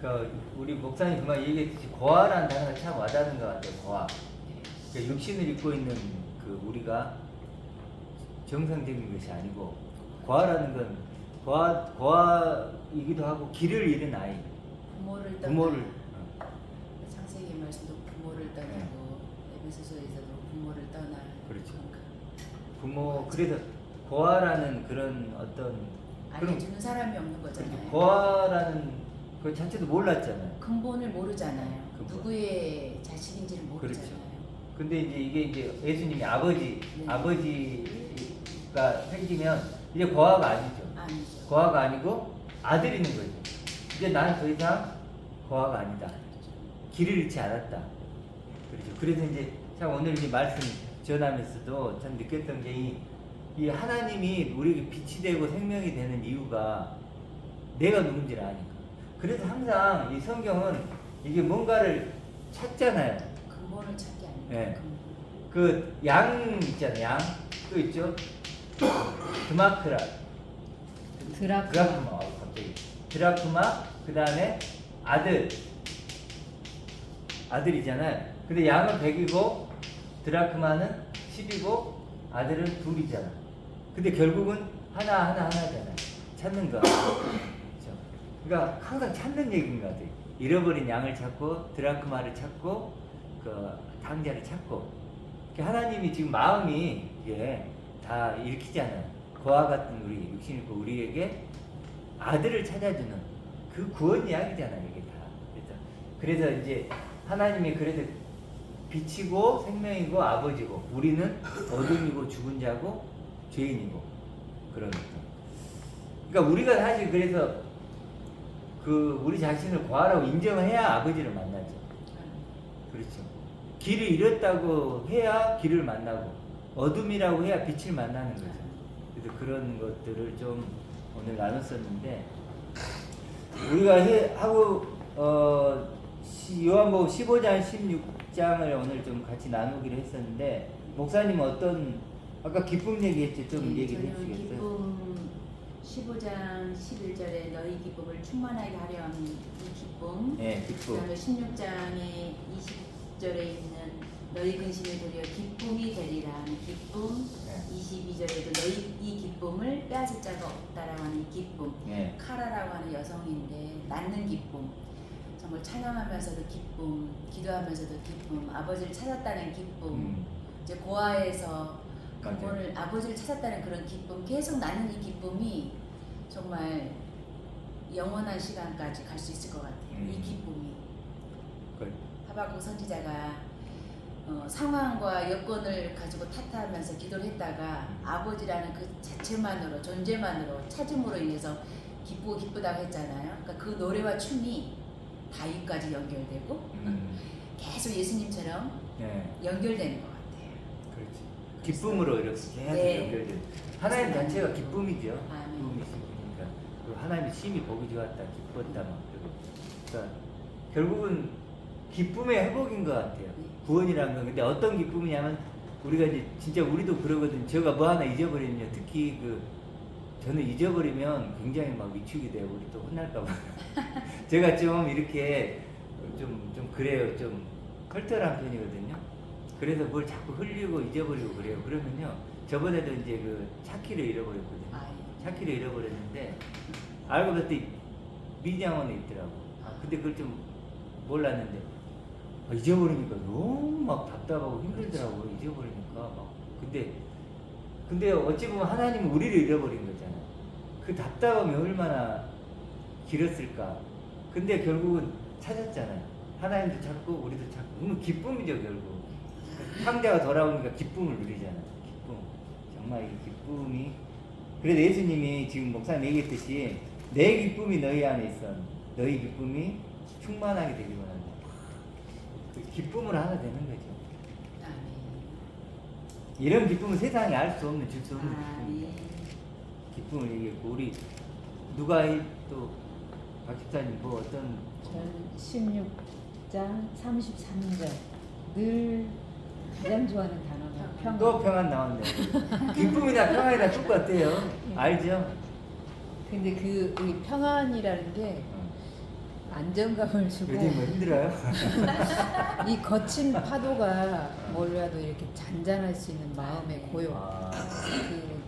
그 우리 목사님 그만 얘기했듯이 고아라는 단어가 참 와닿는 것 같아요. 고아. 그러니까 육신을 입고 있는 그 우리가 정상적인 것이 아니고 고아라는 건 고아이기도 하고 길을 잃은 아이. 부모를 창세기 말씀도 부모를 떠나고 에베소서에서도 부모를 떠나. 그렇죠. 부모 그래서 고아라는 그런 어떤 알려주는 사람이 없는 거잖아요. 그렇죠. 고아라는 그 자체도 몰랐잖아요. 근본을 모르잖아요. 근본. 누구의 자식인지를 모르잖아요. 그렇죠. 근데 이제 이게 이제 예수님이 아버지가 생기면 이제 고아가 아니죠. 아니죠. 고아가 아니고 아들이 있는 거죠. 이제 나는 더 이상 고아가 아니다. 길을 잃지 않았다. 그렇죠. 그래서 이제 참 오늘 이제 말씀 전하면서도 참 느꼈던 게 이 하나님이 우리에게 빛이 되고 생명이 되는 이유가 내가 누군지를 아니까. 그래서 항상 이 성경은 이게 뭔가를 찾잖아요. 근본을 찾기 아니에요. 네. 근본. 그 양 있잖아요. 양. 또 있죠. 드마크라. 드라크마. 갑자기. 드라크마. 그 다음에 아들이잖아요. 근데 양은 100이고 드라크마는 10이고 아들은 2이잖아. 근데 결국은 하나잖아요. 찾는 거. 그렇죠. 그러니까 항상 찾는 얘기인 것 같아요. 잃어버린 양을 찾고 드라크마를 찾고 그 당자를 찾고. 하나님이 지금 마음이 이게 다 읽히잖아요. 그와 같은 우리 육신 있고 우리에게 아들을 찾아주는 그 구원 이야기잖아요. 이게 다. 그래서 이제 하나님이 그래서 빛이고 생명이고 아버지고 우리는 어둠이고 죽은 자고 죄인이고 그러니까. 그러니까 우리가 사실 그래서 그 우리 자신을 고아라고 인정을 해야 아버지를 만나죠. 그렇죠. 길을 잃었다고 해야 길을 만나고 어둠이라고 해야 빛을 만나는 거죠. 그래서 그런 것들을 좀 오늘 나눴었는데 우리가 요한복음 15장 16장을 오늘 좀 같이 나누기로 했었는데 목사님은 어떤 아까 기쁨 얘기했죠. 좀 얘기를 해주시겠어요? 기쁨 15장 11절에 너희 기쁨을 충만하게 하려 하는 이 기쁨. 네, 기쁨. 그다음에 16장에 20절에 있는 너희 근심을 도리어 기쁨이 되리라 하는 기쁨. 네. 22절에도 너희 이 기쁨을 빼앗을 자가 없다라고 하는 이 기쁨. 네. 카라라고 하는 여성인데 낳는 기쁨. 정말 찬양하면서도 기쁨, 기도하면서도 기쁨, 아버지를 찾았다는 기쁨. 이제 고아에서 근본을 아버지를 찾았다는 그런 기쁨, 계속 나는 이 기쁨이 정말 영원한 시간까지 갈 수 있을 것 같아요. 이 기쁨이. 하박국 선지자가 상황과 여건을 가지고 탓하면서 기도를 했다가 아버지라는 그 자체만으로 존재만으로 찾음으로 인해서 기쁘고 기쁘다고 했잖아요. 그러니까 그 노래와 춤이 다윗까지 연결되고 계속 예수님처럼 연결되는 것 같아요. 그렇지. 기쁨으로 이렇게 해서 연결돼. 하나님 자체가 기쁨이죠. 기쁨이시니까. 그리고 하나님의 심히 보기 좋았다, 기뻤다 막 그러니까 결국은 기쁨의 회복인 것 같아요. 구원이라는 건. 근데 어떤 기쁨이냐면 우리가 이제 진짜 우리도 그러거든. 제가 뭐 하나 잊어버리면 특히 저는 잊어버리면 굉장히 막 위축이 되고 우리 또 혼날까봐. 제가 좀 이렇게 좀 그래요. 좀 컬털한 편이거든요. 그래서 뭘 자꾸 흘리고 잊어버리고 그래요. 그러면요. 저번에도 이제 그 차키를 잃어버렸거든요. 차키를 잃어버렸는데 알고 봤더니 미장원에 있더라고. 근데 그걸 좀 몰랐는데 잊어버리니까 너무 막 답답하고 힘들더라고요. 잊어버리니까 막. 근데 어찌 보면 하나님은 우리를 잃어버린 거잖아. 그 답답함이 얼마나 길었을까. 근데 결국은 찾았잖아요. 하나님도 찾고 우리도 찾고. 그러면 기쁨이죠 결국. 황자가 돌아오니까 기쁨을 누리잖아. 기쁨. 정말 이 기쁨이. 그래서 예수님이 지금 목사님 얘기했듯이 내 기쁨이 너희 안에 있어. 너희 기쁨이 충만하게 되기를 원한다. 그 기쁨을 하나 되는 거죠. 이런 기쁨은 세상에 알 수 없는, 줄 수 없는 기쁨을 얘기했고, 우리 누가 또 박집사님 뭐 어떤 저는 16장 33절 늘 가장 좋아하는 단어가 평안. 또 평안 나왔네. 기쁨이나 평안이나 똑같아요. 알죠? 근데 이 평안이라는 게 안정감을 주고 요즘 뭐 힘들어요? 이 거친 파도가 몰라도 이렇게 잔잔할 수 있는 마음의 고요. 아,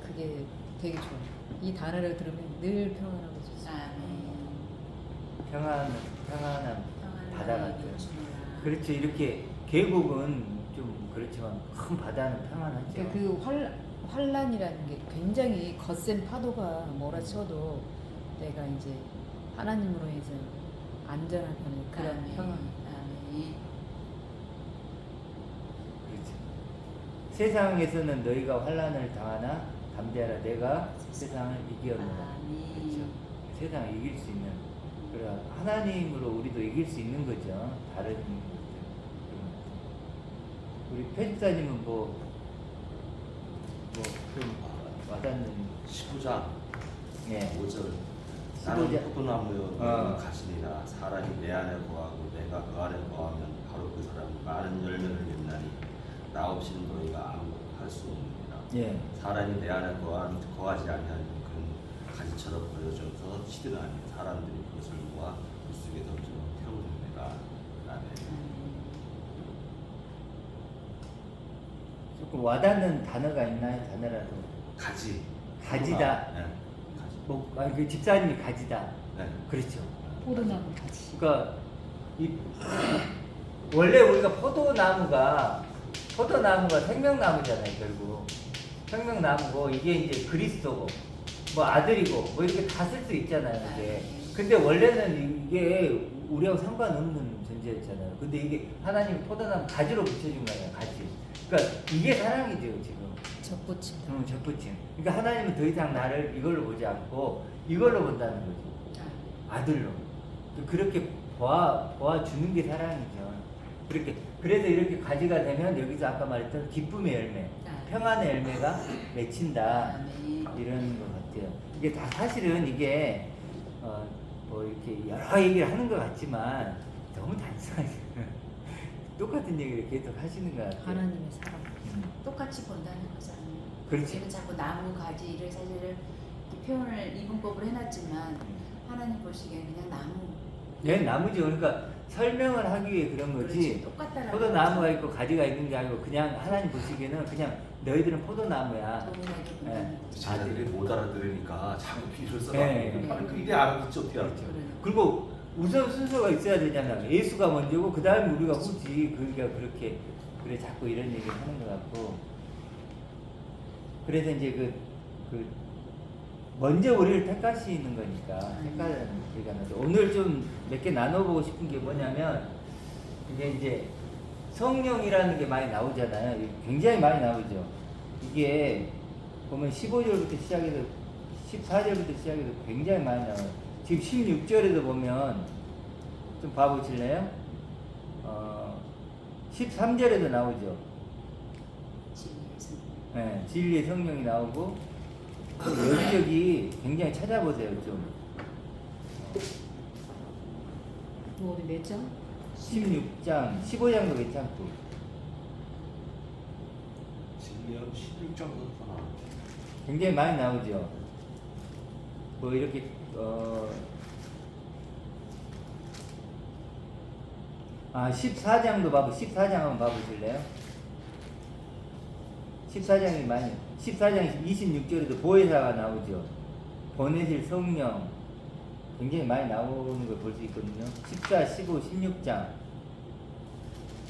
그게 되게 좋아요. 이 단어를 들으면 늘 평안하고 좋습니다. 평안한 바다 같아요. 주노라. 그렇죠. 이렇게 계곡은 좀 그렇지만 큰 바다는 평안하죠. 그러니까 그 환란이라는 게 굉장히 거센 파도가 몰아쳐도 내가 이제 하나님으로 해서 안전하게 하는 그런 아멘. 평안. 아멘. 그렇죠. 세상에서는 너희가 환난을 당하나 담대하라 내가 세상을 이기었노라. 아멘. 그렇죠. 세상을 이길 수 있는 그래 하나님으로 우리도 이길 수 있는 거죠. 다른 것들. 우리 편집사님은 좀 와닿는 19장 예. 5절 15장. 나는 포도나무여 어. 가시니라 사람이 내 안에 거하고 내가 그 안에 거하면 바로 그 사람이 많은 열매를 맺나니 나 없이는 너희가 아무것도 할 수 없느니라. 예. 사람이 내 안에 거하지 아니하면 그는 가지처럼 버려져서 시들하니 사람들이 그것을 모아 물속에 던져 태우느니라. 조금 와닿는 단어가 있나요? 단어라도 가지다. 네. 가지. 그 집사님이 가지다. 네. 그렇죠. 포도나무 같이. 그러니까 원래 우리가 포도나무가 생명나무잖아요. 결국 생명나무고 이게 이제 그리스도고 뭐 아들이고 뭐 이렇게 다 쓸 수 있잖아요. 이게. 근데 원래는 이게 우리하고 상관없는 존재였잖아요. 근데 이게 하나님 포도나무 가지로 붙여준 거예요. 가지. 그러니까 이게 사랑이죠 지금. 접붙임. 접붙임. 그러니까 하나님은 더 이상 나를 이걸로 보지 않고 이걸로 본다는 거죠. 아들로. 그렇게 보아주는 게 사랑이죠. 그래서 이렇게 가지가 되면 여기서 아까 말했던 기쁨의 열매, 평안의 열매가 맺힌다. 이런 것 같아요. 이게 다 사실은 이게 뭐 이렇게 여러 얘기를 하는 것 같지만 너무 단순하게 똑같은 얘기를 계속 하시는 것 같아요. 하나님의 사랑. 똑같이 본다는 거잖아요. 그렇지. 우리는 자꾸 나무 가지를 사실은 이렇게 표현을 이분법으로 해놨지만 하나님 보시기에는 그냥 나무. 얘 나무죠. 그러니까 설명을 하기 위해 그런 거지. 그렇지, 똑같다라는 포도나무가 거죠. 있고 가지가 있는 게 아니고 그냥 하나님 보시기에는 그냥 너희들은 포도나무야. 동일하게 예. 본다는 거죠. 자기들이 못 알아들으니까 자꾸 비를 써서 네. 그 일이 알아듣지 어떻게 알아? 그러니까. 그리고 우선 순서가 있어야 되잖아. 예수가 먼저고 그 다음에 우리가 후지. 그러니까 그렇게 그래 자꾸 이런 얘기를 하는 것 같고. 그래서 이제 그 먼저 우리를 택하시는 거니까 택하는 얘기가 나죠. 오늘 좀 몇 개 나눠보고 싶은 게 뭐냐면 이게 이제 성령이라는 게 많이 나오잖아요. 굉장히 많이 나오죠. 이게 보면 15절부터 시작해서 14절부터 시작해서 굉장히 많이 나와요. 지금 16절에도 보면 좀 봐보실래요? 13절에도 나오죠. 네, 진리의 성령이 나오고 또 여기저기 굉장히 찾아보세요. 좀 뭐 어디 몇 장? 16장, 15장도 괜찮고 진리한 16장도 하나. 굉장히 많이 나오죠. 뭐 이렇게 14장도 14장 한번 봐보실래요? 14장이 많이 14장 26절에도 보혜사가 나오죠. 보내실 성령 굉장히 많이 나오는 걸 볼 수 있거든요. 14, 15, 16장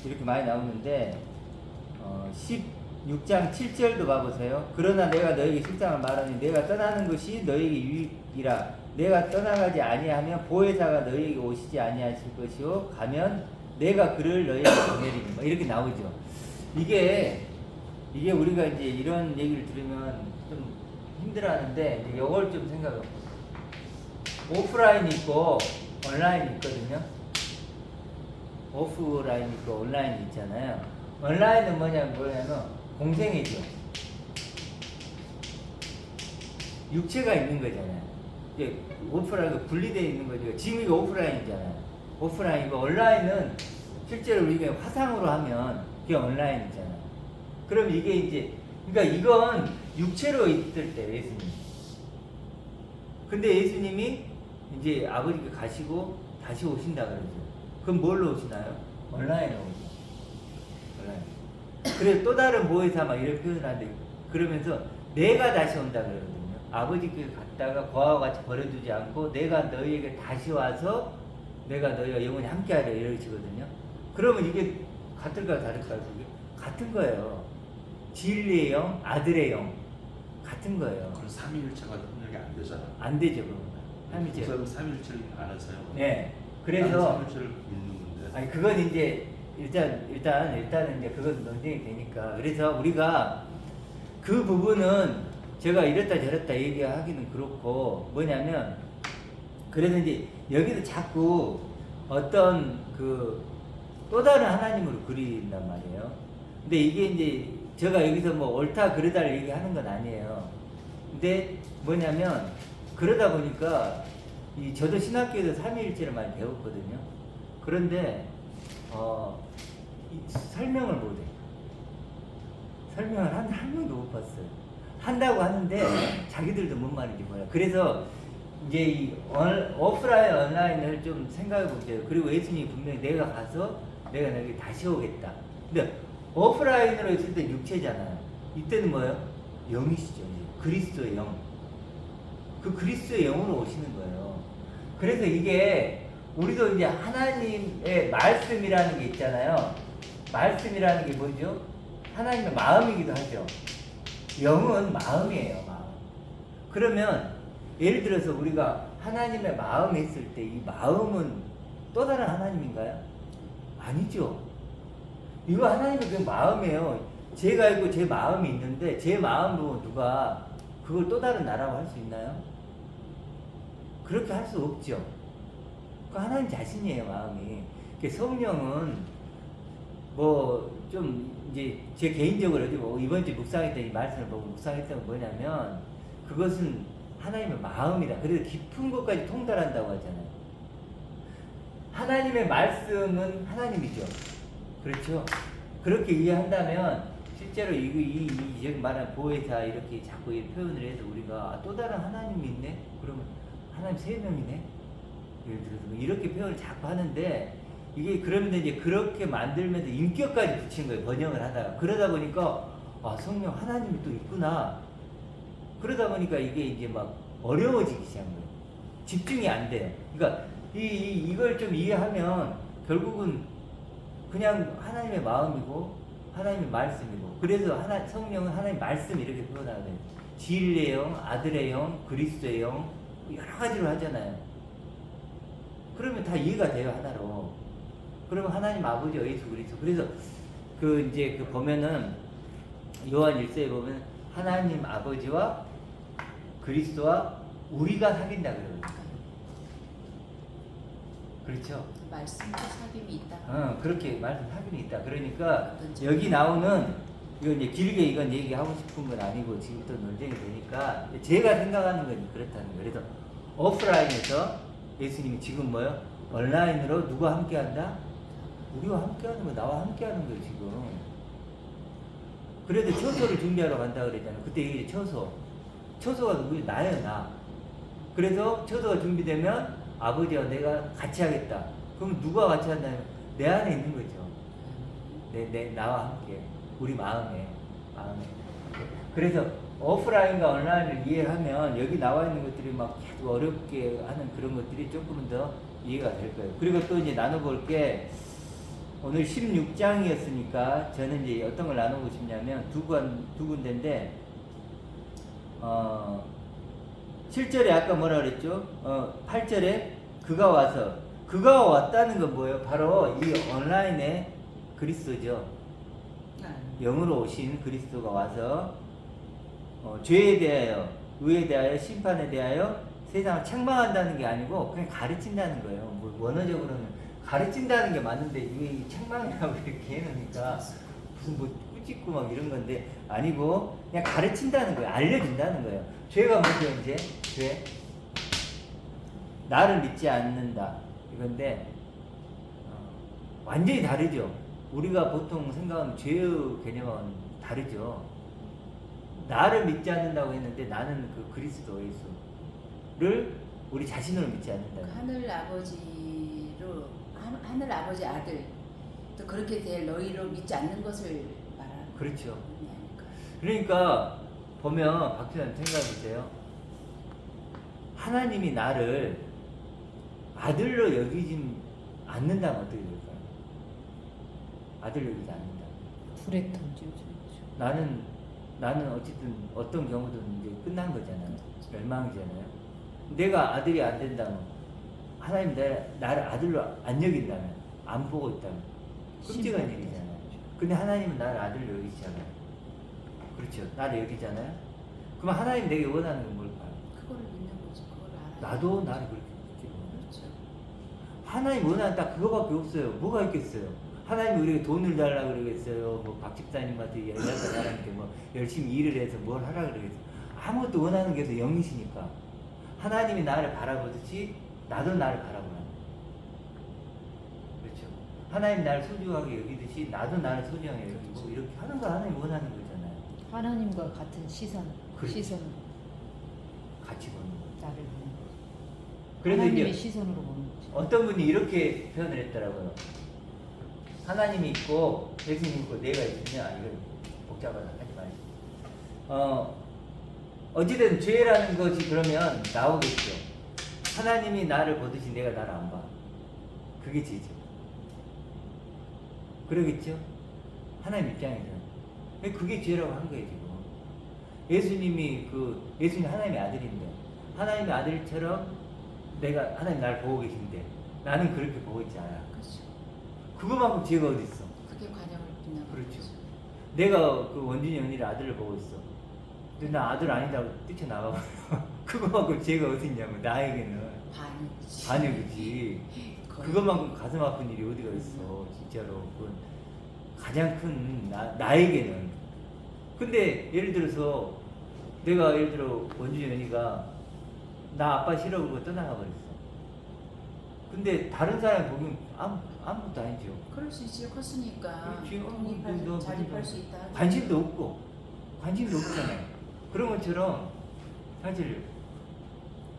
이렇게 많이 나오는데 16장 7절도 봐보세요. 그러나 내가 너에게 실상을 말하니 내가 떠나는 것이 너에게 유익이라. 내가 떠나가지 아니하면 보혜사가 너에게 오시지 아니하실 것이요 가면 내가 그를 너에게 보내리니 이렇게 나오죠. 이게 우리가 이제 이런 얘기를 들으면 좀 힘들어하는데 이걸 좀 생각해보세요. 오프라인 있고 온라인 있거든요. 오프라인 있고 온라인 있잖아요. 온라인은 뭐냐면 공생애죠. 육체가 있는 거잖아요. 이제 오프라인은 분리되어 있는 거죠. 지금 이거 오프라인이잖아요. 오프라인이고 온라인은 실제로 우리가 화상으로 하면 그게 온라인이잖아요. 그럼 이게 이제 그러니까 이건 육체로 있을 때 예수님. 근데 예수님이 이제 아버지가 가시고 다시 오신다 그러죠. 그럼 뭘로 오시나요? 온라인으로 오죠. 온라인. 그래서 또 다른 보혜사 막 이런 표현을 하는데 그러면서 내가 다시 온다 그러거든요. 아버지께 갔다가 거하고 같이 버려두지 않고 내가 너희에게 다시 와서 내가 너희와 영원히 함께하려 이러시거든요. 그러면 이게 같을까요, 다를까요? 그게 같은 거예요. 진리의 영, 아들의 영 같은 거예요. 그럼 삼위일체가 협력이 안 되잖아. 안 되죠, 그건. 삼위일체. 우선 삼위일체를 알아서요. 네. 그래서 삼위일체를 믿는 건데. 아니 그건 이제 일단은 이제 그건 논쟁이 되니까 그래서 우리가 그 부분은 제가 이랬다 저랬다 얘기하기는 그렇고 뭐냐면 그래서 이제 여기도 자꾸 어떤 그 또 다른 하나님으로 그린단 말이에요. 근데 이게 이제 제가 여기서 뭐 옳다 그르다를 얘기하는 건 아니에요. 근데 뭐냐면 그러다 보니까 저도 신학교에서 삼위일체를 많이 배웠거든요. 그런데 설명을 못해. 설명을 한 명도 못 봤어요. 한다고 하는데 자기들도 뭔 말인지 몰라. 그래서 이제 이 오프라인 온라인을 좀 생각해 보세요. 그리고 예수님이 분명히 내가 가서 내가 너에게 다시 오겠다. 근데 오프라인으로 있을 때 육체잖아요. 이때는 뭐예요? 영이시죠. 그리스도의 영. 그 그리스도의 영으로 오시는 거예요. 그래서 이게 우리도 이제 하나님의 말씀이라는 게 있잖아요. 말씀이라는 게 뭐죠? 하나님의 마음이기도 하죠. 영은 마음이에요, 마음. 그러면 예를 들어서 우리가 하나님의 마음 했을 때 이 마음은 또 다른 하나님인가요? 아니죠. 이거 하나님의 그 마음이에요. 제가 있고 제 마음이 있는데 제 마음으로 누가 그걸 또 다른 나라고 할 수 있나요? 그렇게 할 수 없죠. 그 하나님 자신이에요, 마음이. 성령은 뭐 좀 이제 제 개인적으로 이번 주 묵상했던 이 말씀을 보고 묵상했던 건 뭐냐면 그것은 하나님의 마음이다. 그래서 깊은 것까지 통달한다고 하잖아요. 하나님의 말씀은 하나님이죠. 그렇죠? 그렇게 이해한다면 실제로 여기 말하는 보혜사 이렇게 자꾸 표현을 해서 우리가 또 다른 하나님이 있네? 그러면 하나님 3명이네? 예를 들어서 이렇게 표현을 자꾸 하는데 이게 그러면 이제 그렇게 만들면서 인격까지 붙인 거예요. 번역을 하다가. 그러다 보니까 성령 하나님이 또 있구나. 그러다 보니까 이게 이제 막 어려워지기 시작한 거예요. 집중이 안 돼요. 그러니까 이걸 좀 이해하면 결국은 그냥 하나님의 마음이고 하나님의 말씀이고 그래서 성령은 하나님의 말씀 이렇게 표현하거든요. 진리의 영, 아들의 영, 그리스도의 영 여러 가지로 하잖아요. 그러면 다 이해가 돼요, 하나로. 그러면 하나님 아버지 예수 그리스도. 그래서 이제 보면은 요한 1서에 보면 하나님 아버지와 그리스도와 우리가 사귄다 그러거든요. 그렇죠? 말씀도 사귐이 있다. 그렇게 말씀 사귐이 있다. 그러니까 여기 나오는 이건 이제 길게 이건 얘기하고 싶은 건 아니고 지금부터 논쟁이 되니까 제가 생각하는 건 그렇다는 거예요. 그래서 오프라인에서 예수님이 지금 뭐요? 온라인으로 누가 함께한다? 우리와 함께하는 거, 나와 함께하는 거예요 지금. 그래도 처소를 준비하러 간다 그랬잖아요. 그때 이게 처소가 누구지? 나예요, 나. 그래서 처소가 준비되면 아버지와 내가 같이 하겠다. 그럼 누가 같이 한다면 내 안에 있는 거죠. 나와 함께. 우리 마음에. 그래서 오프라인과 온라인을 이해하면 여기 나와 있는 것들이 막 계속 어렵게 하는 그런 것들이 조금은 더 이해가 될 거예요. 그리고 또 이제 나눠볼 게 오늘 16장이었으니까 저는 이제 어떤 걸 나누고 싶냐면 두 군데인데 7절에 아까 뭐라 그랬죠? 8절에 그가 왔다는 건 뭐예요? 바로 이 온라인의 그리스도죠. 영으로 오신 그리스도가 와서 죄에 대하여, 의에 대하여, 심판에 대하여 세상을 책망한다는 게 아니고 그냥 가르친다는 거예요. 뭐 원어적으로는 가르친다는 게 맞는데 이게 책망이라고 이렇게 해놓으니까 무슨 뭐 꾸짖고 막 이런 건데 아니고 그냥 가르친다는 거예요. 알려준다는 거예요. 죄가 뭐죠 이제? 죄. 나를 믿지 않는다. 이건데 완전히 다르죠. 우리가 보통 생각하는 죄의 개념은 다르죠. 나를 믿지 않는다고 했는데 나는 그 그리스도 예수를 우리 자신으로 믿지 않는다. 하늘 아버지 아버지 아들 또 그렇게 될 너희로 믿지 않는 것을 말하는 그렇죠. 의미 아닐까. 그러니까 보면 박준환 생각해보세요. 하나님이 나를 아들로 여기진 않는다면 어떻게 될까요? 아들 여기지 않는다. 불에 던지죠. 나는 어쨌든 어떤 경우든 이제 끝난 거잖아요. 멸망이잖아요. 내가 아들이 안 된다면 하나님 나를 아들로 안 여긴다면 안 보고 있다면 끔찍한 일이잖아요. 근데 하나님은 나를 아들로 여기시잖아요. 그렇죠. 나를 여기잖아요. 그럼 하나님 내게 원하는 건 뭘까요? 그거를 믿는 거죠. 그걸 알아야 나도 나를 그렇게 믿기로 원해요. 그렇죠. 하나님 원하는 딱 그거밖에 없어요. 뭐가 있겠어요? 하나님이 우리에게 돈을 달라고 그러겠어요. 뭐 박 집사님한테 연락을 하라는데 뭐 열심히 일을 해서 뭘 하라 그러겠어요. 아무것도 원하는 게 없어요. 영이시니까. 하나님이 나를 바라보듯이 나도 나를 바라보라. 그렇죠. 하나님 나를 소중하게 여기듯이 나도 나를 소중하게 여기고 이렇게 하는 거 하나님이 원하는 거잖아요. 하나님과 같은 시선, 그렇죠. 시선 같이 보는 거. 나를 보는 거죠. 그래서 하나님의 이제 시선으로 보는 거죠. 어떤 분이 이렇게 표현을 했더라고요. 하나님이 있고 예수님이 있고 내가 있으면 이걸 복잡하게 하지 마시고 어찌든 죄라는 것이 그러면 나오겠죠. 하나님이 나를 보듯이 내가 나를 안 봐. 그게 죄죠. 그러겠죠? 하나님 입장에서는. 그게 죄라고 한 거예요, 지금. 예수님이 하나님의 아들인데, 하나님의 아들처럼 하나님 나를 보고 계신데, 나는 그렇게 보고 있지 않아. 그렇죠. 그거만큼 죄가 어디 있어? 그게 관용을 빛나는 그렇죠. 거죠. 내가 그 원준이 언니를 아들을 보고 있어. 근데 나 아들 아니다고 뛰쳐나가고 그거만큼 죄가 어디 있냐면 나에게는 반이지. 반역이지. 거의. 그것만큼 가슴 아픈 일이 어디가 있어, 진짜로. 그건 가장 큰 나에게는. 근데 예를 들어서 내가 예를 들어 원준이 언니가 나 아빠 싫어 그러고 떠나가 버렸어. 근데 다른 사람이 보면 아무것도 아니죠. 그럴 수 있지. 컸으니까 그렇지. 독립할 자립할 수 있다. 관심도 없잖아요. 그런 것처럼 사실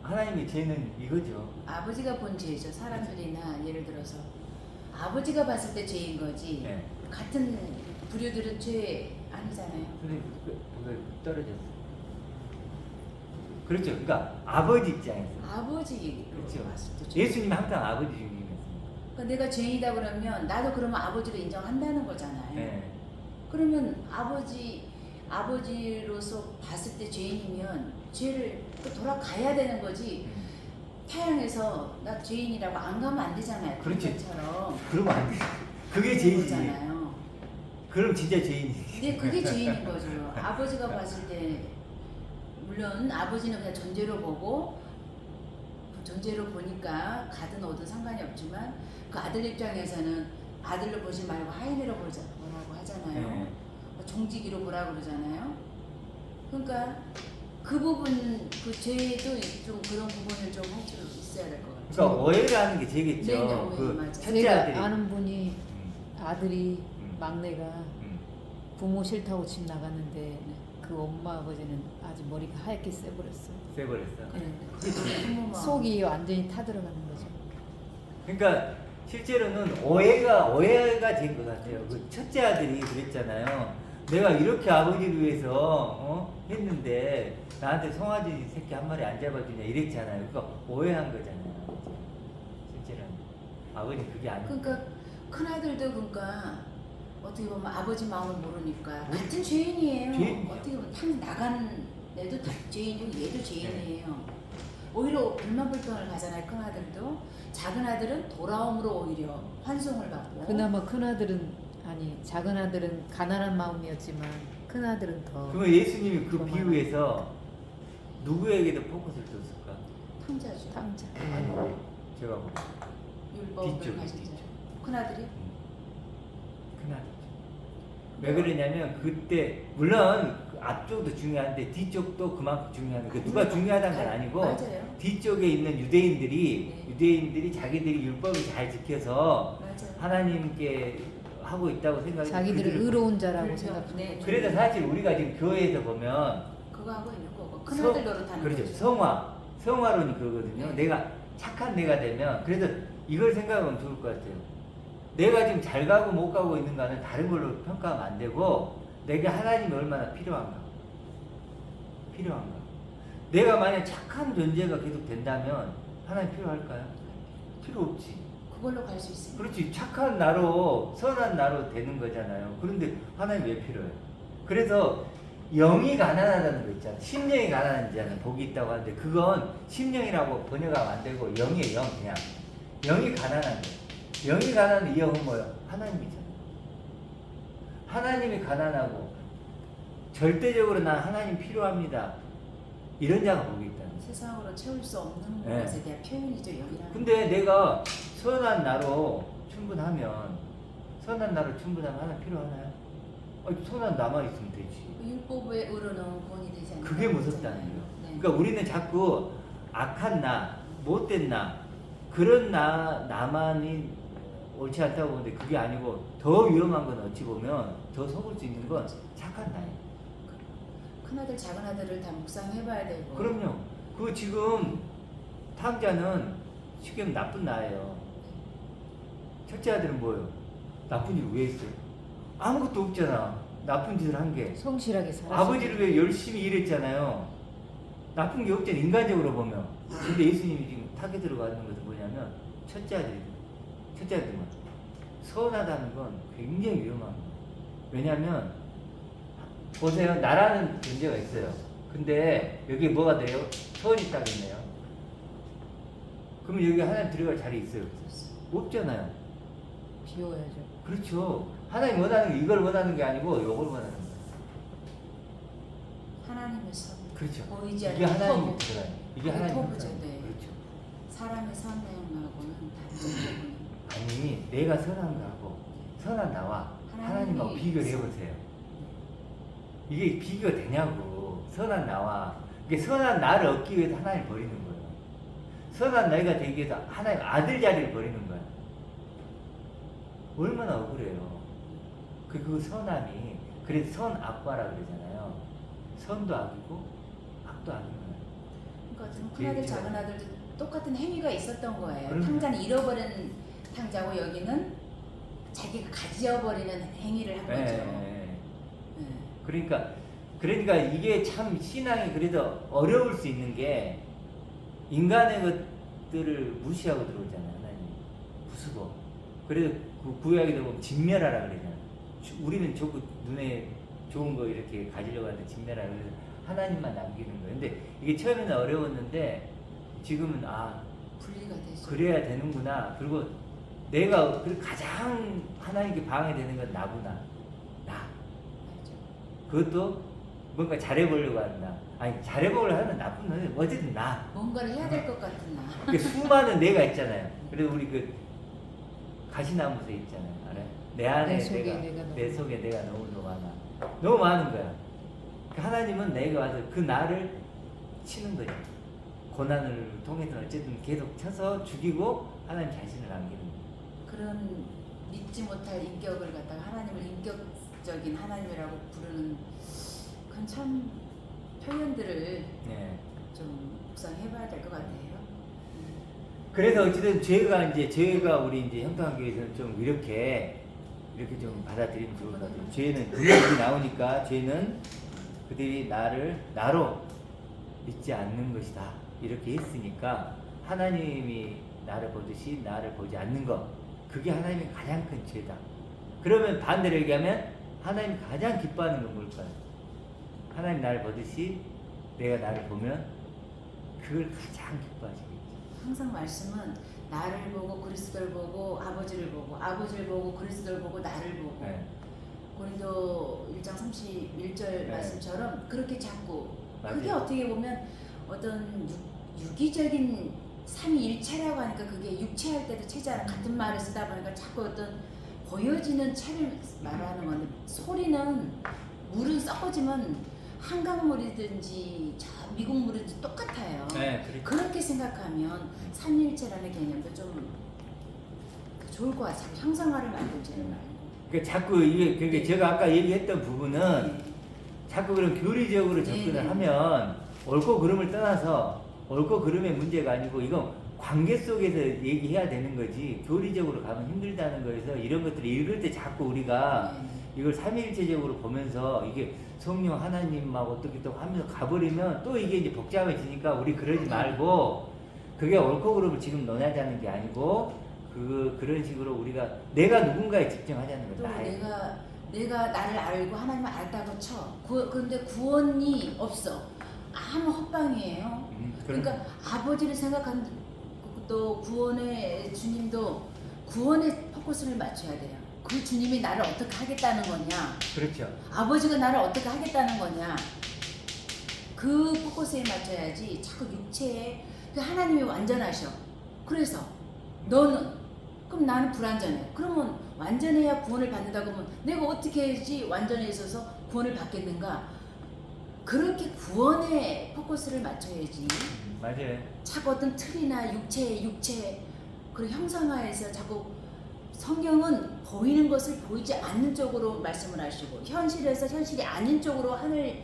하나님의 죄는 이거죠. 아버지가 본 죄죠. 사람들이나 예를 들어서 아버지가 봤을 때 죄인 거지. 네. 같은 부류들은 죄 아니잖아요. 근데 그게 떨어졌어. 그렇죠. 그러니까 아버지 입장에서. 아버지 그렇죠. 봤을 때 죄. 예수님은 항상 아버지 중심이었어요. 그러니까 내가 죄인이다 그러면 나도 그러면 아버지를 인정한다는 거잖아요. 네. 그러면 아버지로서 봤을 때 죄인이면 죄를 또 돌아가야 되는 거지. 타향해서 나 죄인이라고 안 가면 안 되잖아요. 그렇지. 것처럼. 그러면 안 돼. 그게 죄인이지. 거잖아요. 그럼 진짜 죄인이지. 근데 그게 죄인인 거죠. 아버지가 봤을 때 물론 아버지는 그냥 존재로 보고 존재로 보니까 가든 오든 상관이 없지만 그 아들 입장에서는 아들로 보지 말고 하인으로 보라고 하잖아요. 네. 종지기로 보라고 그러잖아요. 그러니까 그 부분 그 죄도 좀 그런 부분을 좀 할 줄 있어야 될 것 같아요. 그러니까 오해를 하는 게 죄겠죠. 네, 네, 오해, 그 맞아요. 첫째 제가 아들이. 아는 분이 아들이 음. 막내가 음. 부모 싫다고 집 나갔는데 그 엄마 아버지는 아주 머리가 하얗게 쎄버렸어요. 세버렸어. 부모만. 속이 완전히 타들어가는 거죠. 그러니까 실제로는 오해가 된 것 같아요. 그 첫째 아들이 그랬잖아요. 내가 이렇게 아버지를 위해서 했는데 나한테 송아지 새끼 한 마리 안 잡아주냐 이랬잖아요. 그러니까 오해한 거잖아요. 실제로는 아버지 그게 아니고. 그러니까 큰 아들도 그러니까 어떻게 보면 아버지 마음을 모르니까 같은 죄인이에요. 죄인이죠. 어떻게 보면 탕 나간 애도 다 죄인이고 얘도 죄인이에요. 오히려 불만불평을 가잖아요. 큰 아들도. 작은 아들은 돌아옴으로 오히려 환송을 받고. 그나마 큰 아들은 작은 아들은 가난한 마음이었지만 큰 아들은 더 그러면 예수님이 그 더 비유에서 누구에게도 포커스를 뒀을까? 탕자죠. 탕자. 아니, 제가 보기엔 율법을 뒤쪽에, 가진 뒤쪽. 자. 큰 아들이? 큰아들이죠. 왜 그러냐면 그때 물론 그 앞쪽도 중요한데 뒤쪽도 그만큼 중요한 거. 누가 중요하다는 건 아니고 맞아요. 뒤쪽에 있는 유대인들이 자기들이 율법을 잘 지켜서 맞아요. 하나님께 하고 있다고 생각해서 자기들을 그들을 의로운 자라고 그렇죠. 생각하는 네. 거죠. 그래서 사실 우리가 지금 교회에서 보면 그거 하고 있는 거고 큰 성- 아들 노릇하는 그렇죠. 거죠. 성화론이 그거거든요. 네. 내가 착한 내가 되면 그래서 이걸 생각하면 좋을 것 같아요. 내가 지금 잘 가고 못 가고 있는가는 다른 걸로 평가하면 안 되고 내가 하나님이 얼마나 필요한가. 내가 만약 착한 존재가 계속 된다면 하나님 필요할까요? 필요 없지. 그걸로 갈 수 있습니다. 그렇지. 착한 나로 선한 나로 되는 거잖아요. 그런데 하나님 왜 필요해요? 그래서 영이 가난하다는 거 있잖아. 심령이 가난한 자는 복이 있다고 하는데 그건 심령이라고 번역하면 안 되고 영이에요. 영 그냥. 영이 가난한 거예요. 영이 가난한 이 영은 뭐예요? 하나님이잖아요. 하나님이 가난하고 절대적으로 난 하나님 필요합니다. 이런 자가 복이 있다는 거예요. 세상으로 채울 수 없는 네. 것에 대한 표현이죠, 여기라는. 근데 내가 선한 나로 충분하면 하나님 필요하나요? 선한 나만 있으면 되지. 율법의 의로는 구원이 되지 않는다. 그게 무섭다는 거예요. 네. 그러니까 우리는 자꾸 악한 나, 못된 나, 그런 나만이 옳지 않다고 보는데 그게 아니고 더 위험한 건 어찌 보면 더 속을 수 있는 건 착한 나예요. 큰아들 작은아들을 다 묵상해봐야 되고. 그럼요. 그 지금 탕자는 쉽게 하면 나쁜 나예요. 첫째 아들은 뭐예요? 나쁜 일을 왜 했어요? 아무것도 없잖아. 나쁜 짓을 한 게. 성실하게 살았어. 아버지를 위해 열심히 일했잖아요. 나쁜 게 없잖아. 인간적으로 보면. 근데 예수님이 지금 타겟 들어가는 것은 뭐냐면 첫째 아들만 선하다는 건 굉장히 위험한 거예요. 왜냐하면 보세요. 나라는 존재가 있어요. 근데 여기 뭐가 돼요? 선이 딱 있네요. 그러면 여기 하나님 들어갈 자리 있어요? 없잖아요. 비워야죠. 그렇죠. 하나님 원하는 게 이걸 원하는 게 아니고 이걸 원하는 거예요. 하나님의 선. 그렇죠. 보이지 이게 않는 하나님이 토부. 들어가요. 이게 그게 하나님 토부죠, 들어가요. 네. 그렇죠. 사람의 선행하고는 다른 아니 내가 선한 거하고 선한 나와 하나님하고 하나님이 비교를 해보세요. 이게 비교가 되냐고. 선한 나와 이게 선한 나를 얻기 위해서 하나님을 버리는 거예요. 선한 내가 되기 위해서 하나님 아들 자리를 버리는 거야. 얼마나 억울해요. 그 선함이 그래서 선악과라 그러잖아요. 선도 악이고 악도 악인 거예요. 그러니까 좀 큰아들 작은아들도 똑같은 행위가 있었던 거예요. 그럼요. 탕자는 잃어버린 탕자고 여기는 자기가 가져버리는 행위를 한 거죠. 네. 네. 그러니까 이게 참 신앙이 그래도 어려울 수 있는 게 인간의 것들을 무시하고 들어오잖아요. 하나님 부수고. 그래서 그 구약에도 보면 진멸하라 그러잖아요. 우리는 눈에 좋은 거 이렇게 가지려고 하는데 진멸하라 그래서 하나님만 남기는 거예요. 근데 이게 처음에는 어려웠는데 지금은 분리가 되죠. 그래야 되는구나. 그리고 내가 가장 하나님께 방해되는 건 나구나. 나. 맞죠. 그것도 뭔가 잘해보려고 한다. 아니 잘해보려고 하면 나쁜 놈이 어쨌든 나. 뭔가를 해야 될 것 같은 나. 그러니까 수많은 내가 있잖아요. 그래서 우리 가시나무새 있잖아요. 알아요? 내 안에 내 속에 내가 너무 많아. 너무 많은 거야. 하나님은 내가 와서 그 나를 치는 거죠. 고난을 통해서 어쨌든 계속 쳐서 죽이고 하나님 자신을 남기는 거예요. 그런 믿지 못할 인격을 갖다가 하나님을 인격적인 하나님이라고 부르는 그건 참 표현들을 네. 좀 묵상해봐야 될 것 같아요. 그래서 어쨌든 죄가 우리 이제 형통학교에서는 좀 이렇게 좀 받아들이면 좋을 것 같아요. 죄는 그것이 나오니까 죄는 그들이 나로 믿지 않는 것이다. 이렇게 했으니까 하나님이 나를 보듯이 나를 보지 않는 것. 그게 하나님의 가장 큰 죄다. 그러면 반대로 얘기하면 하나님이 가장 기뻐하는 건 뭘까요? 하나님 나를 보듯이 내가 나를 보면 그걸 가장 기뻐하시겠죠. 항상 말씀은 나를 보고 그리스도를 보고 아버지를 보고 그리스도를 보고 나를 보고 네. 고린도 1장 31절 네. 말씀처럼 그렇게 자꾸 맞아요. 그게 어떻게 보면 어떤 유기적인 삼위일체라고 하니까 그게 육체할 때도 체자랑 같은 말을 쓰다 보니까 자꾸 어떤 보여지는 체를 말하는 건데 소리는 물은 섞어지면 한강물이든지 미국 물이든지 똑같아요. 네, 그렇죠. 그렇게 생각하면 삼위일체라는 개념도 좀 좋을 것 같아요. 형상화를 만들지는 말고. 그러니까 자꾸 그게 제가 아까 얘기했던 부분은 네. 자꾸 그런 교리적으로 접근을 네. 하면 옳고 그름을 떠나서 옳고 그름의 문제가 아니고 이건 관계 속에서 얘기해야 되는 거지 교리적으로 가면 힘들다는 거에서 이런 것들을 읽을 때 자꾸 우리가 이걸 삼위일체적으로 보면서 이게 성령 하나님하고 어떻게 또 하면서 가버리면 또 이게 이제 복잡해지니까 우리 그러지 말고 그게 옳고 그름을 지금 논하자는 게 아니고 그런 식으로 우리가 내가 누군가에 집중하자는 또 거다. 내가 나를 알고 하나님을 알다고 쳐. 그런데 구원이 없어. 아무 헛방이에요. 그러니까 아버지를 생각한 또 구원의 주님도 구원의 포커스를 맞춰야 돼요. 그 주님이 나를 어떻게 하겠다는 거냐. 그렇죠. 아버지가 나를 어떻게 하겠다는 거냐. 그 포커스에 맞춰야지 자꾸 육체에 그 하나님이 완전하셔. 그래서 너는 그럼 나는 불완전해. 그러면 완전해야 구원을 받는다고 하면 내가 어떻게 해야지 완전해 있어서 구원을 받겠는가. 그렇게 구원에 포커스를 맞춰야지. 맞아요. 자꾸 어떤 틀이나 육체 그런 형상화해서 자꾸 성경은 보이는 것을 보이지 않는 쪽으로 말씀을 하시고 현실에서 현실이 아닌 쪽으로 하늘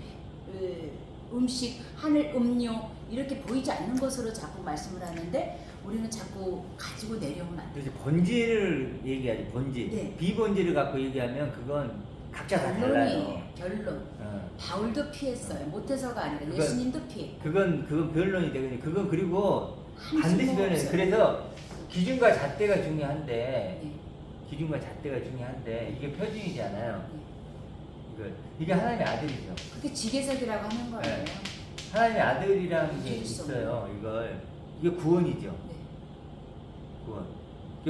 음식, 하늘 음료 이렇게 보이지 않는 것으로 자꾸 말씀을 하는데 우리는 자꾸 가지고 내려오면 안 돼요. 그래서 본질을 얘기하지 본질. 네. 비본질을 갖고 얘기하면 그건 각자 다 달라요. 결론. 어. 바울도 피했어요. 못해서가 아니라 그건- 예수님도 피했고. 그건 변론이 되거든요. 그건 그리고 한 반드시 수가 변해. 없어요. 그래서 기준과 잣대가 중요한데 네. 기준과 잣대가 중요한데 이게 표준이잖아요. 네. 이게 하나님의 아들이죠. 그게 지계석이라고 하는 거예요. 네. 하나님의 아들이라는 게 이길 수 있어요. 이게 구원이죠. 네. 구원.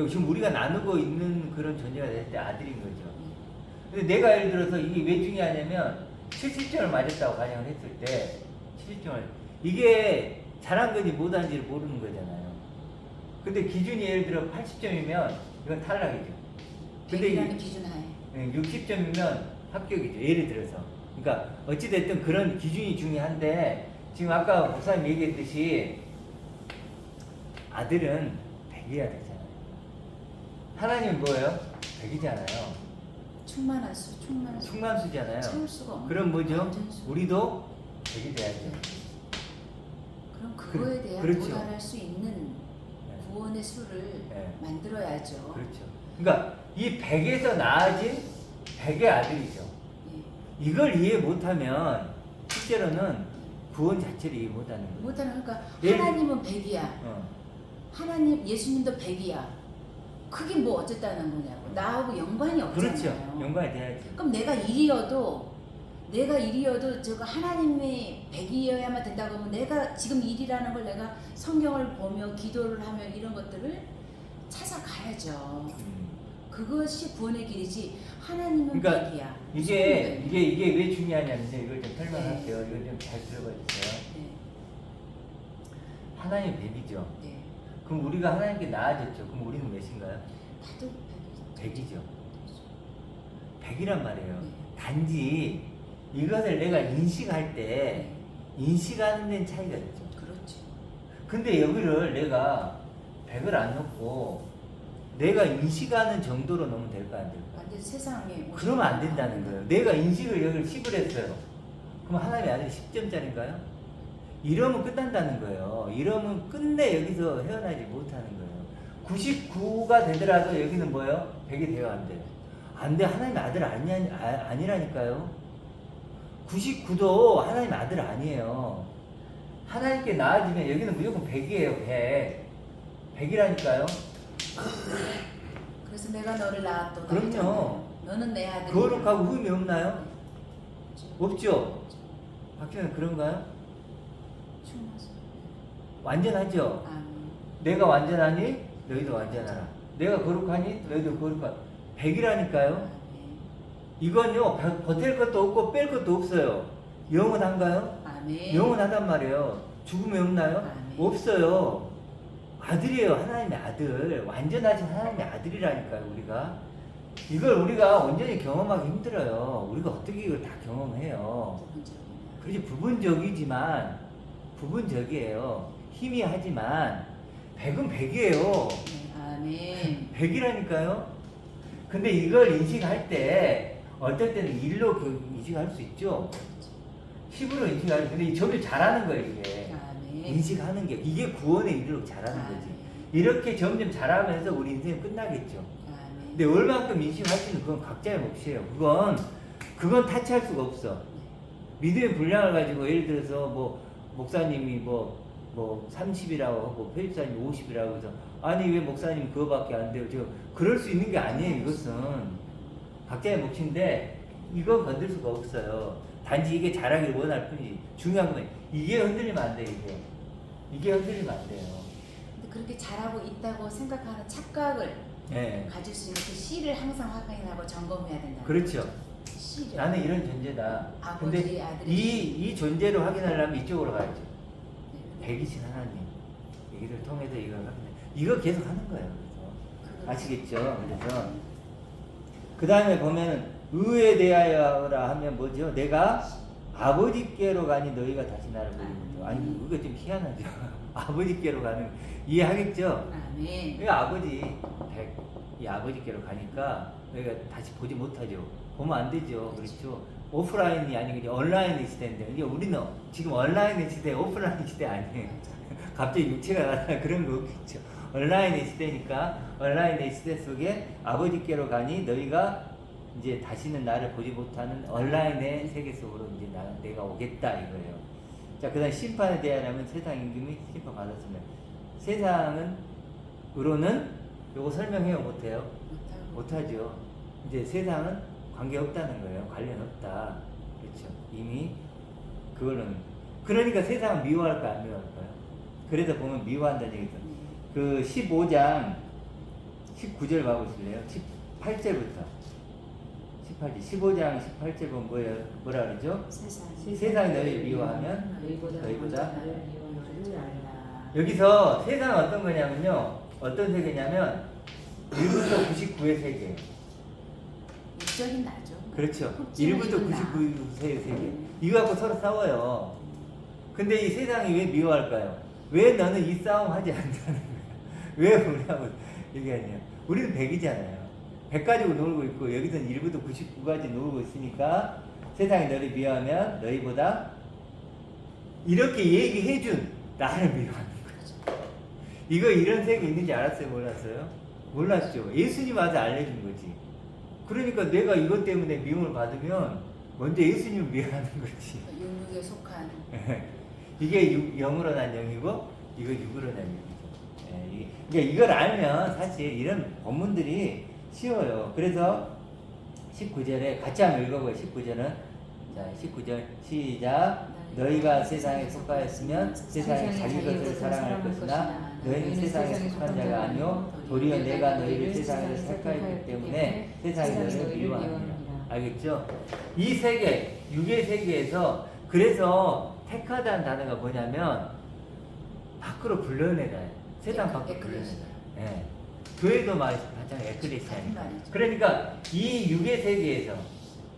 지금 우리가 나누고 있는 그런 존재가 될 때 아들인 거죠. 네. 근데 내가 예를 들어서 이게 왜 중요하냐면 70점을 맞았다고 가정을 했을 때 70점을 이게 잘한 건지 못한지를 모르는 거잖아요. 근데 기준이 예를 들어 80점이면 이건 탈락이죠. 근데 100이라는 기준 하에. 60점이면 합격이죠. 예를 들어서. 그러니까 어찌됐든 그런 기준이 중요한데 지금 아까 목사님 얘기했듯이 아들은 100이어야 되잖아요. 하나님은 뭐예요? 100이잖아요. 충만한 수. 충만수잖아요. 채울 수가 없는. 그럼 뭐죠? 완전수. 우리도 100이 돼야죠. 네. 그럼 그거에 대한 그렇죠. 도달할 수 있는 구원의 수를 네. 만들어야죠. 그렇죠. 그러니까 이 100에서 나아진 100의 아들이죠. 예. 이걸 이해 못하면 실제로는 구원 자체를 이해 못하는 거예요. 못하는 그러니까 예. 하나님은 100이야. 어. 하나님 예수님도 100이야. 그게 뭐 어쨌다는 거냐고. 나하고 연관이 없잖아요. 그렇죠. 연관이 돼야죠. 그럼 내가 1이어도 저거 하나님이 100이어야만 된다고 하면 내가 지금 1이라는 걸 내가 성경을 보며 기도를 하며 이런 것들을 찾아가야죠. 그것이 구원의 길이지. 하나님은 그러니까 100이야. 이게 왜 중요하냐면요. 이걸 좀 설명할게요. 이걸 좀 잘 들어봐 주세요. 네. 하나님 100이죠. 네. 그럼 우리가 하나님께 나아졌죠. 그럼 우리는 몇인가요? 나도 100이죠. 100이란 말이에요. 네. 단지 이것을 내가 인식할 때 인식하는 데는 차이가 있죠. 그렇죠. 근데 여기를 내가 100을 안 넣고 내가 인식하는 정도로 넣으면 될까 안 될까? 완전 세상에 그러면 안 된다는 거예요. 내가 인식을 여기를 10을 했어요. 그럼 하나님의 아들이 10점짜리인가요? 이러면 끝난다는 거예요. 이러면 끝내 여기서 헤어나지 못하는 거예요. 99가 되더라도 여기는 뭐예요? 100이 돼요, 안 돼요? 안 돼. 하나님의 아들 아니라니까요. 99도 하나님의 아들 아니에요. 하나님께 나아지면 여기는 무조건 100이에요, 100. 100이라니까요. 그래서 내가 너를 낳았다. 그럼요. 너는 내 아들이야. 거룩하고 흠이 없나요? 그렇죠. 없죠? 박정은 그런가요? 충만수. 완전하죠? 아멘. 내가 완전하니 너희도 완전하라. 내가 거룩하니 너희도 거룩하라. 100이라니까요. 아멘. 이건요, 버틸 것도 없고 뺄 것도 없어요. 영원한가요? 아멘. 영원하단 말이에요. 죽음이 없나요? 아멘. 없어요. 아들이에요. 하나님의 아들. 완전하신 하나님의 아들이라니까요, 우리가. 이걸 우리가 온전히 경험하기 힘들어요. 우리가 어떻게 이걸 다 경험해요. 그렇지, 부분적이에요. 희미하지만 100은 100이에요. 아멘. 100이라니까요. 근데 이걸 인식할 때 어떨 때는 1로 인식할 수 있죠. 10으로 인식하는. 근데 점을 잘하는 거예요, 이게. 아멘. 인식하는 게 이게 구원의 이르로 잘하는 아멘. 거지. 이렇게 점점 자라면서 우리 인생이 끝나겠죠. 아멘. 근데 얼만큼 인식할지는 그건 각자의 몫이에요. 그건 타치할 수가 없어. 믿음의 분량을 가지고 예를 들어서 뭐 목사님이 뭐 30이라고 하고 편집사님이 50이라고 해서 아니 왜 목사님 그거밖에 안 돼요? 그럴 수 있는 게 아니에요. 이것은 각자의 몫인데 이건 건들 수가 없어요. 단지 이게 자라기를 원할 뿐이지. 중요한 건 이게 흔들리면 안 돼. 이게 흔들리면 안 돼요. 근데 그렇게 잘하고 있다고 생각하는 착각을 네. 가질 수 있는 그 씨를 항상 확인하고 점검해야 된다. 그렇죠. 씨를. 나는 이런 존재다. 아버지, 근데 아들이. 이 존재를 확인하려면 이쪽으로 가야죠. 네. 백이신 하나님 얘기를 통해서 이걸 확인해. 이거 계속 하는 거예요. 그래서 아시겠죠? 그래서 그 다음에 보면 의에 대하여라 하면 뭐죠? 내가 아버지께로 가니 너희가 다시 나를 보리고. 아니 이거 좀 희한하죠. 아버지께로 가는 이해하겠죠? 아멘. 이 아버지 이 아버지께로 가니까 너희가 다시 보지 못하죠. 보면 안 되죠. 그렇죠. 오프라인이 아니고 이제 온라인의 시대인데 이제 우리는 지금 온라인의 시대, 오프라인 시대 아니에요. 갑자기 육체가 나타나 그런 거 없겠죠. 온라인의 시대니까 온라인의 시대 속에 아버지께로 가니 너희가 이제 다시는 나를 보지 못하는 온라인의 세계 속으로 이제 내가 오겠다 이거예요. 자, 그다음 심판에 대하여라면 세상 임금이 심판 받았습니다. 세상은으로는 요거 설명해요 못해요? 못하죠. 이제 세상은 관계 없다는 거예요. 관련 없다. 그렇죠. 이미 그걸로는 그러니까 세상은 미워할까 안 미워할까요? 그래서 보면 미워한다는 얘기죠. 그 15장 19절 봐보실래요? 18절부터 18절 15장 18절 보면 뭐라 그러죠? 세상이 너희를 미워하면 너희보다 여기서 세상은 어떤 거냐면요. 어떤 세계냐면 1부터 99의 세계. 육적인 나죠. 그렇죠. 흑질은 1부터 나. 99의 세계. 이거 갖고 서로 싸워요. 근데 이 세상이 왜 미워할까요? 왜 너는 이 싸움 하지 않냐는 거야. 왜 우리하고 얘기하냐. 우리는 100이잖아요. 100 가지고 놀고 있고 여기서는 1부터 99까지 놀고 있으니까 세상이 너를 미워하면 너희보다 이렇게 얘기해준 나를 미워하는 거죠. 이거 이런 색이 있는지 알았어요? 몰랐어요? 몰랐죠. 예수님 와서 알려준 거지. 그러니까 내가 이것 때문에 미움을 받으면 먼저 예수님을 미워하는 거지. 육육에 속한. 이게 영으로 난 영이고 이거 육으로 난 영이죠. 그러니까 이걸 알면 사실 이런 본문들이 쉬워요. 그래서 19절에 같이 한번 읽어봐요. 19절은 자 19절 시작. 너희가 세상에 속하였으면 세상이 자기 것을 사랑할 것이나 너희는 세상에 속한 자가 아니요 도리어 내가 너희를 세상에서 택하였기 때문에 세상이 너희를 미워합니다. 알겠죠? 이 세계, 육의 세계에서 그래서 택하다는 단어가 뭐냐면 밖으로 불러내다. 세상 밖으로 불러내다. 예. 교회도 마찬가지 에클레시아니까. 그러니까 이 육의 세계에서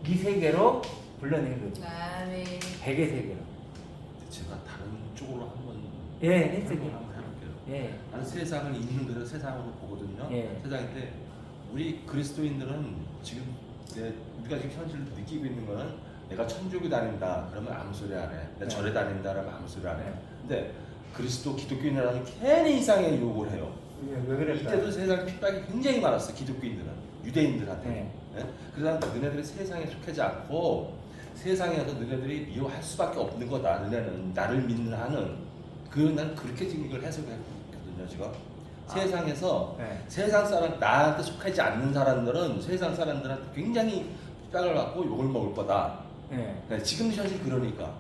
이 세계로 불러낸 거죠. 아멘. 백의 세계로. 제가 다른 쪽으로 한번 해석해. 한번 해볼게요. 예. 나는 세상을 있는 그대로 세상으로 보거든요. 예. 세상인데 우리 그리스도인들은 지금 우리가 지금 현실을 느끼고 있는 거는 내가 천주교 다닌다 그러면 아무 소리 안 해. 내가 절에 다닌다 그러면 아무 소리 안 해. 근데 그리스도 기독교인이라는 괜히 이상의 욕을 해요. 왜 그럴까? 이때도 세상 핍박이 굉장히 많았어. 기독교인들은 유대인들한테. 네. 예? 그래서 너네들이 세상에 속하지 않고 세상에서 너네들이 미워할 수밖에 없는 거다. 너네는 나를 믿는 한은 난 그렇게 지금 이걸 해석했거든요. 지금 세상에서 세상 사람 나한테 속하지 않는 사람들은 세상 사람들한테 굉장히 핍박을 받고 욕을 먹을 거다. 그러니까 지금 현실 그러니까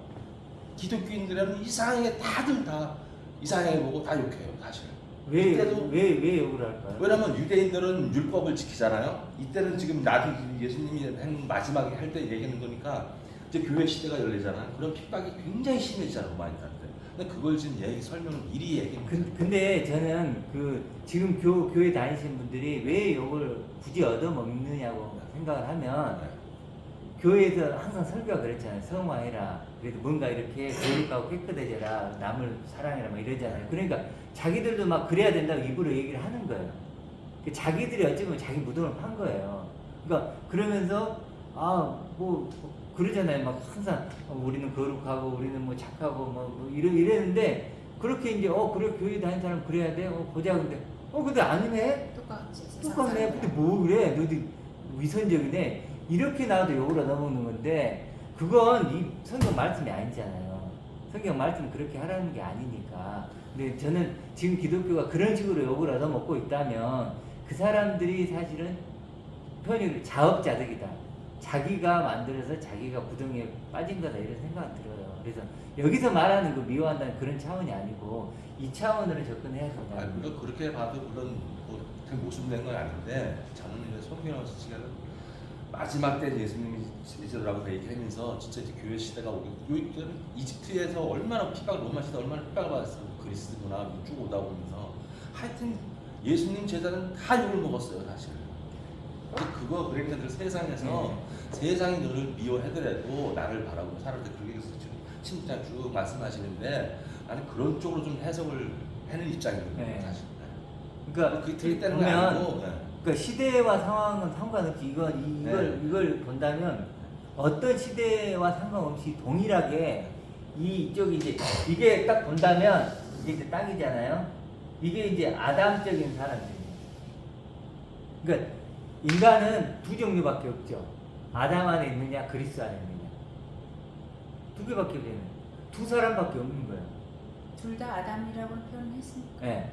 기독교인들은 이상하게 다들 다 이상하게 보고 다 욕해요. 사실. 왜 욕을 할까요? 왜냐면 유대인들은 율법을 지키잖아요. 이때는 지금 나도 예수님이 마지막에 할 때 얘기하는 거니까 이제 교회 시대가 열리잖아요. 그런 핍박이 굉장히 심해지잖아 로마인들한테. 근데 그걸 지금 설명을 미리 얘기해. 근데 저는 지금 교회 다니시는 분들이 왜 욕을 굳이 얻어먹느냐고 생각을 하면 교회에서 항상 설교가 그랬잖아요. 성화해라. 그래도 뭔가 이렇게 거룩하고 깨끗해져라. 남을 사랑해라. 막 이러잖아요. 그러니까 자기들도 막 그래야 된다고 입으로 얘기를 하는 거예요. 자기들이 어찌보면 자기 무덤을 판 거예요. 그러니까 그러면서 그러잖아요. 막 항상 우리는 거룩하고 우리는 뭐 착하고 뭐 이랬는데 그렇게 이제 그래 교회 다니는 사람 그래야 돼. 보자 근데 근데 아니네. 똑같이 똑같네. 근데 뭐 그래? 너도 위선적이네. 이렇게 나와도 욕을 얻어먹는 건데 그건 이 성경 말씀이 아니잖아요. 성경 말씀 그렇게 하라는 게 아니니까. 근데 저는 지금 기독교가 그런 식으로 욕을 얻어먹고 있다면 그 사람들이 사실은 표현이 자업자득이다. 자기가 만들어서 자기가 구덩이에 빠진 거다 이런 생각이 들어요. 그래서 여기서 말하는 그 미워한다는 그런 차원이 아니고 이 차원으로 접근해야 된다. 아니, 물론 그렇게 봐도 물론 그 모순된 건 아닌데 저는 이제 송경호 씨가 마지막 때 예수님이 지시더라고 얘기하면서 진짜 이제 교회 시대가 오고 이집트에서 얼마나 로마 시대 얼마나 핍박을 받았어요. 그리스 문화 쭉 오다 보면서 하여튼 예수님 제자는 다 욕을 먹었어요 사실. 그거 그러니까 세상에서 세상이 너를 미워하더라도 나를 바라보고 살아도 그렇게 진짜 쭉 말씀하시는데 나는 그런 쪽으로 좀 해석을 하는 입장이거든요 사실. 그러니까 그게 틀렸다는 건 아니고. 그러니까 시대와 상황은 상관없이 이걸 본다면 어떤 시대와 상관없이 동일하게 이쪽이 이제 이게 딱 본다면 이게 이제 땅이잖아요. 이게 이제 아담적인 사람들이에요. 그러니까 인간은 두 종류밖에 없죠. 아담 안에 있느냐, 그리스 안에 있느냐. 두 개밖에 없는. 두 사람밖에 없는 거예요. 둘 다 아담이라고 표현했으니까. 네.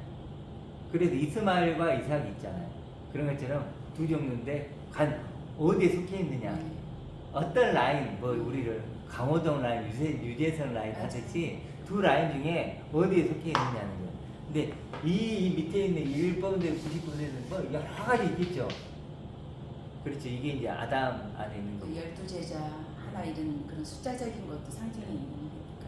그래서 이스마엘과 이삭이 있잖아요. 그런 것처럼 두 종류인데 어디에 속해 있느냐. 어떤 라인, 우리를 강호동 라인, 유재선 라인 하듯이 두 라인 중에 어디에 속해 있느냐는 거예요. 근데 이 밑에 있는 1번대 99세는 뭐 여러 가지 있겠죠. 그렇죠. 이게 이제 아담 안에 있는 그 거고. 12제자 하나 이런 그런 숫자적인 것도 상징이 있는 거니까.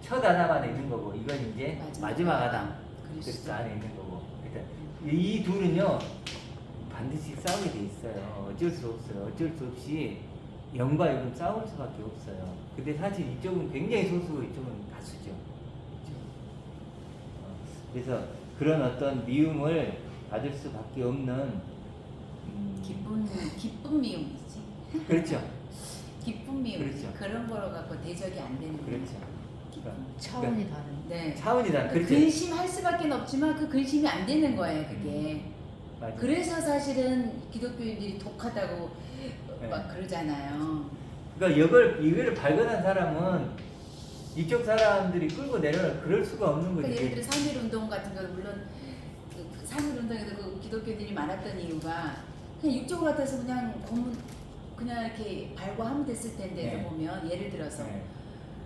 첫 아담 안에 있는 거고, 이건 이제 마지막 아담 그리스도 안에 있는 거고. 그러니까 이 둘은요 반드시 싸우게 돼 있어요. 어쩔 수 없어요. 어쩔 수 없이 영과 육은 싸울 수밖에 없어요. 근데 사실 이쪽은 굉장히 소수고 이쪽은 다수죠. 그렇죠? 그래서 그런 어떤 미움을 받을 수밖에 없는 기쁜 미움이지. 그렇죠. 기쁜 미움. 그렇죠. 그런 거로 갖고 대적이 안 되는 거예요. 그렇죠. 차원이 다른. 네. 차원이 다른. 그렇죠. 근심할 수밖에 없지만 그 근심이 안 되는 거예요, 그게. 맞아요. 그래서 사실은 기독교인들이 독하다고 네. 막 그러잖아요. 그러니까 이거를 발견한 사람은 이쪽 사람들이 끌고 내려라 그럴 수가 없는 거죠. 그러니까 예를 들어 3.1 운동 같은 거 물론 그 3.1 운동에도 그 기독교인들이 많았던 이유가 그냥 육적으로 같아서 그냥 이렇게 발과하면 됐을 텐데 보면 예를 들어서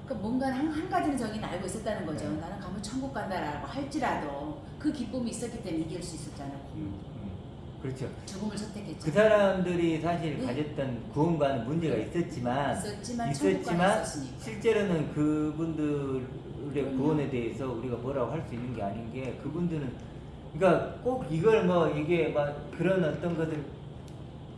그러니까 뭔가 한 가지는 저기는 알고 있었다는 거죠. 나는 가면 천국 간다라고 할지라도 그 기쁨이 있었기 때문에 이길 수 있었잖아요. 그렇죠. 죽음을 선택했죠. 그 사람들이 사실 가졌던 구원과는 문제가 있었지만 실제로는 그분들의 구원에 대해서 우리가 뭐라고 할 수 있는 게 아닌 게 그분들은 그러니까 꼭 이걸 이게 막 그런 어떤 것들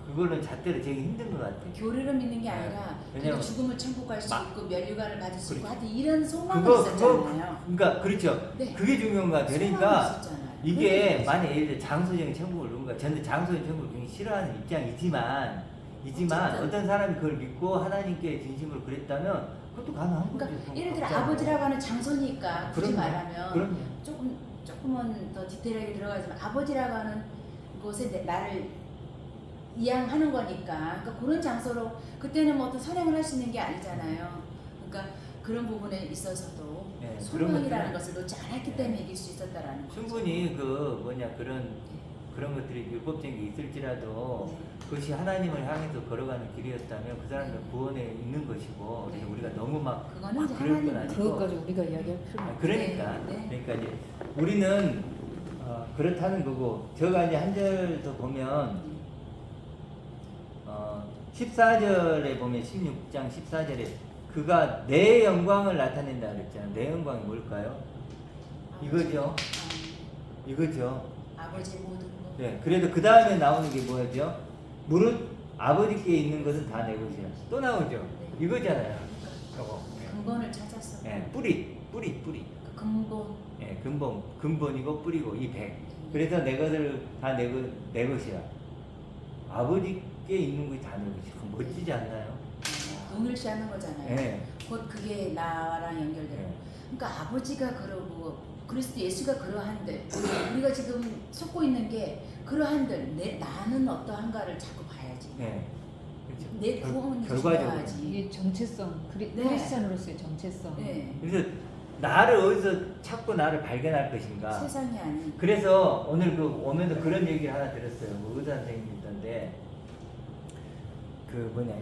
그걸로 잣대로 되게 힘든 것 같아요. 교리를 믿는 게 아니라 왜냐면 죽음을 천국 갈 수 있고 면류관을 받을 수 있고 그렇죠. 하여튼 이런 소망이 있었잖아요. 그러니까 그렇죠. 네. 그게 중요한 것 같아요. 소망이 그러니까 있었잖아요. 이게 만약 예를 들어 장소적인 천국을 누군가 저는 장소적인 천국을 굉장히 싫어하는 입장이지만 어쨌든. 어떤 사람이 그걸 믿고 하나님께 진심으로 그랬다면 그것도 가능한 거죠. 그러니까 예를 들어 아버지라고 하는 장소니까 굳이 그럼요. 말하면 그럼요. 조금은 더 디테일하게 들어가지만 아버지라고 하는 곳에 나를 이양하는 거니까 그러니까 그런 장소로 그때는 뭐 어떤 선행을 할 수 있는 게 아니잖아요. 그러니까 그런 부분에 있어서도 네, 소망이라는 것을 놓지 않았기 때문에 이길 수 있었다라는 거죠. 충분히 그런 것들이 율법적인 게 있을지라도 네. 그것이 하나님을 향해서 걸어가는 길이었다면 그 사람들 구원에 있는 것이고 그래서 네. 우리가 너무 막 그거는 이제 그럴 건 하나님 아니고 그것까지 우리가 이야기할 필요는 없죠. 그러니까 네. 그러니까 이제 우리는 그렇다는 거고 제가 이제 한 절 더 보면 14절에 보면 16장 14절에 그가 내 영광을 나타낸다 그랬잖아요. 내 영광이 뭘까요? 이거죠. 이거죠. 아버지 모든 것. 네. 그래도 그 다음에 나오는 게 뭐죠? 무릇 아버지께 있는 것은 다 내 것이야. 또 나오죠. 네. 이거잖아요. 저거. 근본을 찾았어. 네. 뿌리. 그 근본. 네. 근본이고 뿌리고 이 백. 그래서 내 것을 다 내 것이야. 아버지께 있는 것이 다 내 것이야. 멋지지 않나요? 동일시하는 거잖아요. 네. 곧 그게 나랑 연결돼요. 네. 그러니까 아버지가 그러고 그리스도 예수가 그러한들 우리가 지금 속고 있는 게 그러한들 나는 어떠한가를 자꾸 봐야지. 네. 그렇죠. 내 구원이 결과적으로. 중요하지. 이게 정체성, 네. 크리스찬으로서의 정체성. 네. 그래서 나를 어디서 찾고 나를 발견할 것인가. 세상이 아닌. 그래서 오늘 그 오면서 그런 얘기를 하나 들었어요. 뭐 의사 선생님이 있던데 그 뭐냐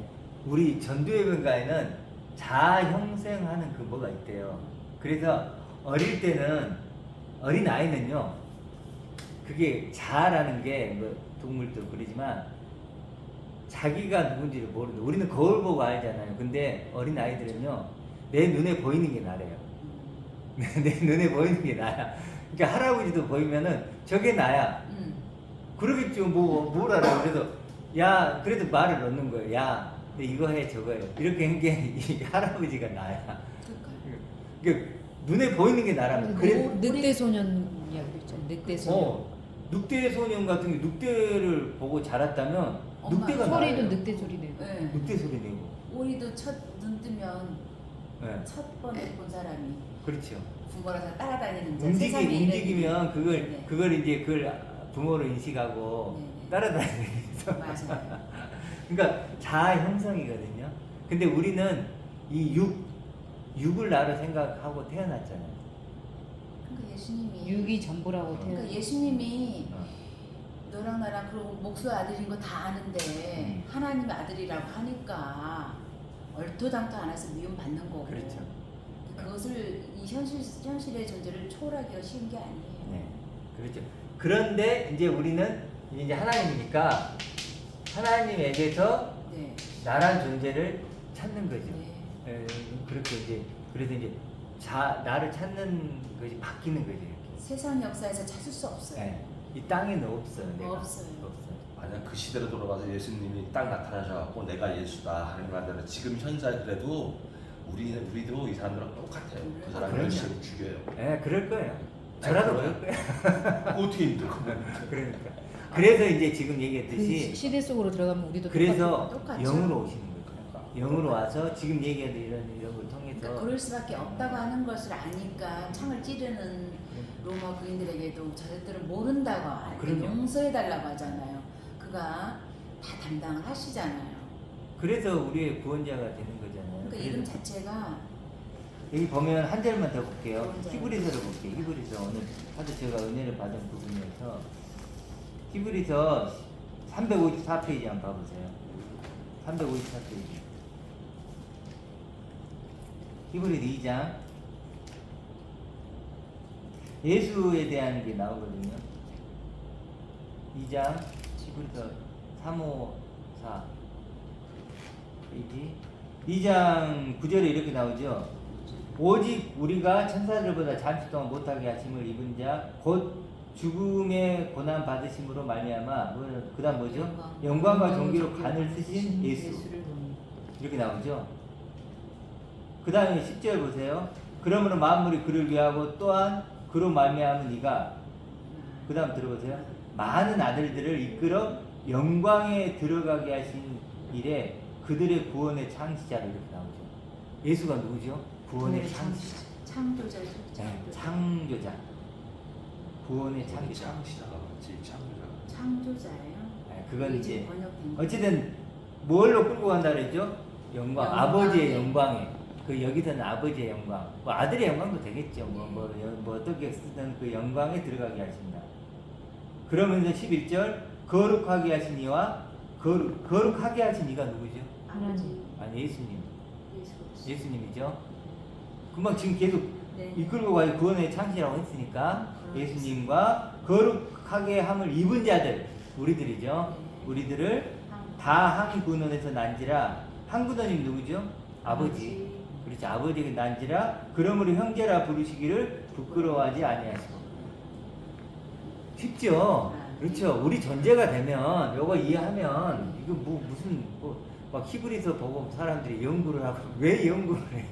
우리 전두예배가에는 자아 형성하는 그 뭐가 있대요. 그래서 어릴 때는 어린 아이는요 그게 자아라는 게 뭐 동물도 그러지만 자기가 누군지를 모르는데 우리는 거울 보고 알잖아요. 근데 어린 아이들은요 내 눈에 보이는 게 나래요. 내 눈에 보이는 게 나야. 그러니까 할아버지도 보이면은 저게 나야. 그러겠죠. 뭘 알아. 그래서 야 그래도 말을 넣는 거예요. 야 너 이거 해 저거 해. 이렇게 한 게 이 할아버지가 나야. 그러니까 눈에 보이는 게 나라면. 그래. 늑대 소년 이야기도 있잖아요. 늑대 소년. 늑대 소년 같은 게 늑대를 보고 자랐다면 엄마, 늑대가 소리도 나요. 늑대 소리 내고. 네. 늑대 소리 내고. 우리도 첫 눈 뜨면 네. 첫 번에 본 사람이 그렇죠. 부모라서 따라다니는 자. 세상에 움직이면 네. 그걸 이제 그걸 부모로 인식하고 네. 따라다니면서. 맞아요. 그러니까 자아 형성이거든요. 근데 우리는 이 육을 나로 생각하고 태어났잖아요. 그러니까 예수님이 육이 전부라고 그러니까 태어. 예수님이 어. 너랑 나랑 그리고 목수 아들인 거 다 아는데 하나님의 아들이라고 하니까 얼토당토 안 해서 미움 받는 거고. 그렇죠. 그것을 이 현실의 존재를 초월하기가 쉬운 게 아니에요. 네, 그렇죠. 그런데 이제 우리는 이제 하나님이니까 하나님에게서 네. 나란 존재를 찾는 거죠. 네. 그렇게 이제 그래서 이제 나를 찾는 것이 바뀌는 거죠. 이렇게. 세상 역사에서 찾을 수 없어요. 네. 이 땅에는 없어요. 내가. 없어요. 만약 그 시대로 돌아가서 예수님이 딱 나타나셔갖고 내가 예수다 하는 말대로 지금 현재라도 우리도 이 사람들랑 똑같아요. 그 사람 그럼요. 열심히 죽여요. 네, 그럴 거예요. 저라도 그럴 거예요. 어떻게 힘들어? 그러니까. 그래서 이제 지금 그 얘기했듯이 시대 속으로 들어가면 우리도 그래서 똑같죠. 영으로 오시는 거예요. 영으로 와서 지금 얘기하는 이런 걸 통해서 그러니까 그럴 수밖에 없다고 하는 것을 아니까 창을 찌르는 로마 부인들에게도 저들은 모른다고 그럼요. 용서해달라고 하잖아요. 그가 다 담당을 하시잖아요. 그래서 우리의 구원자가 되는 거잖아요. 그러니까 그래서 이름 자체가 여기 보면 한 절만 더 볼게요. 구원자. 히브리서를 볼게요. 히브리서 오늘 하도 제가 은혜를 받은 부분이어서 히브리서 354페이지 한번 봐보세요. 354페이지. 히브리서 2장 예수에 대한 게 나오거든요. 2장 히브리서 354 페이지 2장 9절에 이렇게 나오죠. 오직 우리가 천사들보다 잠시 동안 못하게 하심을 입은 자 곧 죽음의 고난 받으심으로 말미암아 그다음 뭐죠? 영광과 존귀로 간을 쓰신 예수 예수를 보니. 이렇게 나오죠. 그 다음에 10절 보세요. 그러므로 만물이 그를 위하고 또한 그로 말미암은 이가 그 다음 들어보세요. 많은 아들들을 이끌어 영광에 들어가게 하신 일에 그들의 구원의 창시자로 이렇게 나오죠. 예수가 누구죠? 구원의 창시자. 창조자. 네, 창조자. 구원의 창조자. 창시자가 맞지 창조자. 창조자예요. 네, 그건 이제 번역된 거. 어쨌든 뭘로 끌고 간다 그랬죠? 영광. 영광. 아버지의 영광에. 그 여기서는 아버지의 영광. 뭐 아들의 영광도 되겠죠. 뭐 어떻게 쓰든 그 영광에 들어가게 하신다. 그러면서 11절 거룩하게 하신 이와 거룩하게 하신 이가 누구죠? 하나님. 아니 예수님. 예수. 예수님이죠. 금방 지금 계속 네. 이끌고 가서 구원의 창시라고 했으니까 예수님과 거룩하게 함을 입은 자들 우리들이죠. 우리들을 다 한 군원에서 난지라 한 군원이 누구죠? 아버지. 그렇죠. 아버지가 난지라 그러므로 형제라 부르시기를 부끄러워하지 아니하시고. 쉽죠. 그렇죠. 우리 존재가 되면 요거 이해하면 이거 뭐 무슨 막 히브리서 보고 사람들이 연구를 하고 왜 연구를 해요?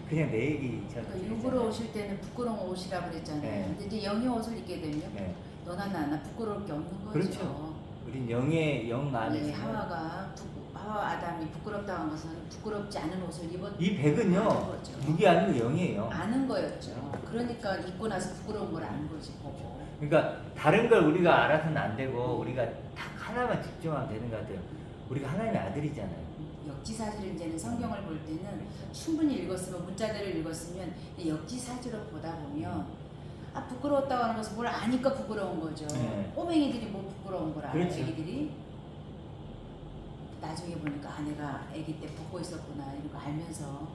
그냥 내 얘기처럼. 그러니까 육으로 오실 때는 부끄러운 옷이라고 그랬잖아요. 네. 근데 이제 영의 옷을 입게 되면 네. 너나 나나 부끄러울 게 없는 거죠. 그렇죠. 우린 영 안에서 하와가 하와 아담이 부끄럽다고 한 것은 부끄럽지 않은 옷을 입었다는 이 100은요 거죠. 6이 아니고 0이에요. 아는 거였죠. 그러니까 입고 나서 부끄러운 걸 아는 거지 보고. 그러니까 다른 걸 우리가 알아서는 안 되고 우리가 딱 하나만 집중하면 되는 것 같아요. 우리가 하나님의 아들이잖아요. 역지사지를 이제는 성경을 볼 때는 충분히 읽었으면 문자들을 읽었으면 역지사지로 보다 보면 아 부끄러웠다고 하는 것은 뭘 아니까 부끄러운 거죠. 네. 꼬맹이들이 뭐 부끄러운 걸 알아요. 그렇죠. 애기들이 나중에 보니까 아 내가 애기 때 벗고 있었구나 이런 거 알면서